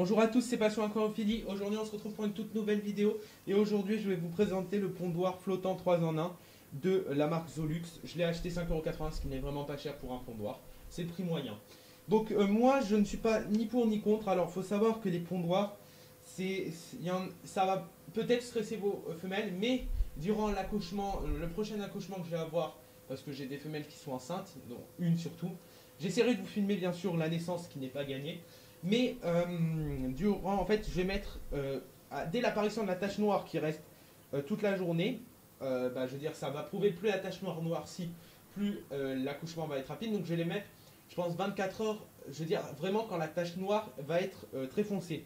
Bonjour à tous, c'est Passion Aquariophilie. Aujourd'hui on se retrouve pour une toute nouvelle vidéo. Et aujourd'hui je vais vous présenter le pondoir flottant 3 en 1 de la marque Zolux. Je l'ai acheté 5,80 €, ce qui n'est vraiment pas cher pour un pondoir. C'est le prix moyen. Donc moi je ne suis pas ni pour ni contre. Alors il faut savoir que les pondoirs, ça va peut-être stresser vos femelles. Mais durant l'accouchement, le prochain accouchement que je vais avoir, parce que j'ai des femelles qui sont enceintes, dont une surtout, j'essaierai de vous filmer bien sûr la naissance qui n'est pas gagnée. Mais en fait, je vais mettre, dès l'apparition de la tache noire qui reste toute la journée, je veux dire, ça va prouver plus la tache noire noircit, plus l'accouchement va être rapide. Donc je vais les mettre, je pense, 24 heures, je veux dire, vraiment quand la tache noire va être très foncée.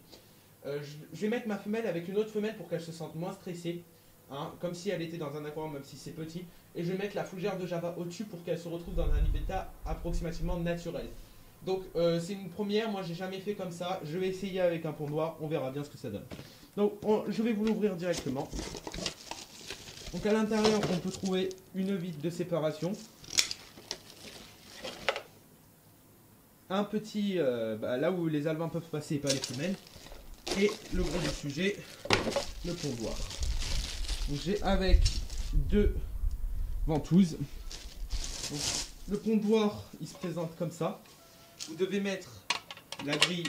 Je vais mettre ma femelle avec une autre femelle pour qu'elle se sente moins stressée, hein, comme si elle était dans un aquarium, même si c'est petit. Et je vais mettre la fougère de Java au-dessus pour qu'elle se retrouve dans un état approximativement naturel. Donc c'est une première, moi j'ai jamais fait comme ça, je vais essayer avec un pondoir, on verra bien ce que ça donne. Donc je vais vous l'ouvrir directement. Donc à l'intérieur on peut trouver une vis de séparation. Un petit, là où les alevins peuvent passer et pas les femelles. Et le gros du sujet, le pondoir. J'ai avec deux ventouses. Donc, le pondoir il se présente comme ça. Vous devez mettre la grille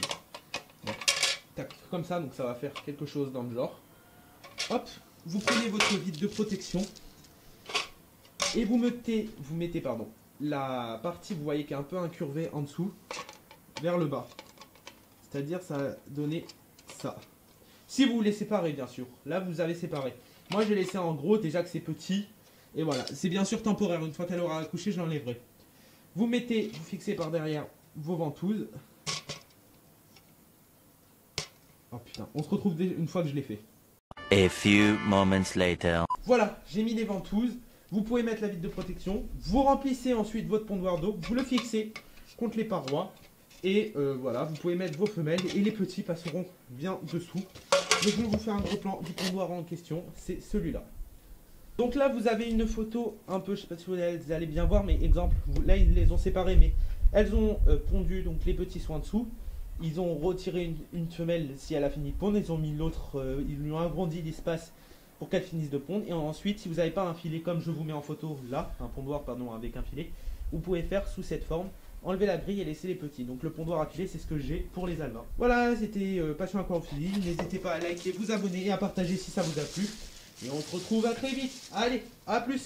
tac, comme ça, donc ça va faire quelque chose dans le genre. Hop, vous prenez votre vide de protection et vous mettez la partie, vous voyez, qui est un peu incurvée en dessous, vers le bas. C'est-à-dire, ça va donner ça. Si vous voulez séparer, bien sûr. Là, vous avez séparé. Moi, j'ai laissé en gros, déjà que c'est petit. Et voilà, c'est bien sûr temporaire. Une fois qu'elle aura accouché, je l'enlèverai. Vous fixez par derrière vos ventouses. Oh putain, on se retrouve une fois que je l'ai fait. A few moments later. Voilà, j'ai mis les ventouses. Vous pouvez mettre la vitre de protection. Vous remplissez ensuite votre pondoir d'eau. Vous le fixez contre les parois. Et voilà, vous pouvez mettre vos femelles et les petits passeront bien dessous. Donc je vais vous faire un gros plan du pondoir en question. C'est celui-là. Donc là, vous avez une photo un peu, je sais pas si vous allez bien voir, mais exemple, là ils les ont séparés, mais elles ont pondu, donc les petits sont en dessous. Ils ont retiré une femelle si elle a fini de pondre, ils ont mis l'autre, ils lui ont agrandi l'espace pour qu'elle finisse de pondre. Et ensuite, si vous n'avez pas un filet comme je vous mets en photo là, un pondoir pardon avec un filet, vous pouvez faire sous cette forme, enlever la grille et laisser les petits. Donc le pondoir à filet, c'est ce que j'ai pour les alevins. Voilà, c'était Passion Aquariophilie. N'hésitez pas à liker, vous abonner et à partager si ça vous a plu. Et on se retrouve à très vite. Allez, à plus!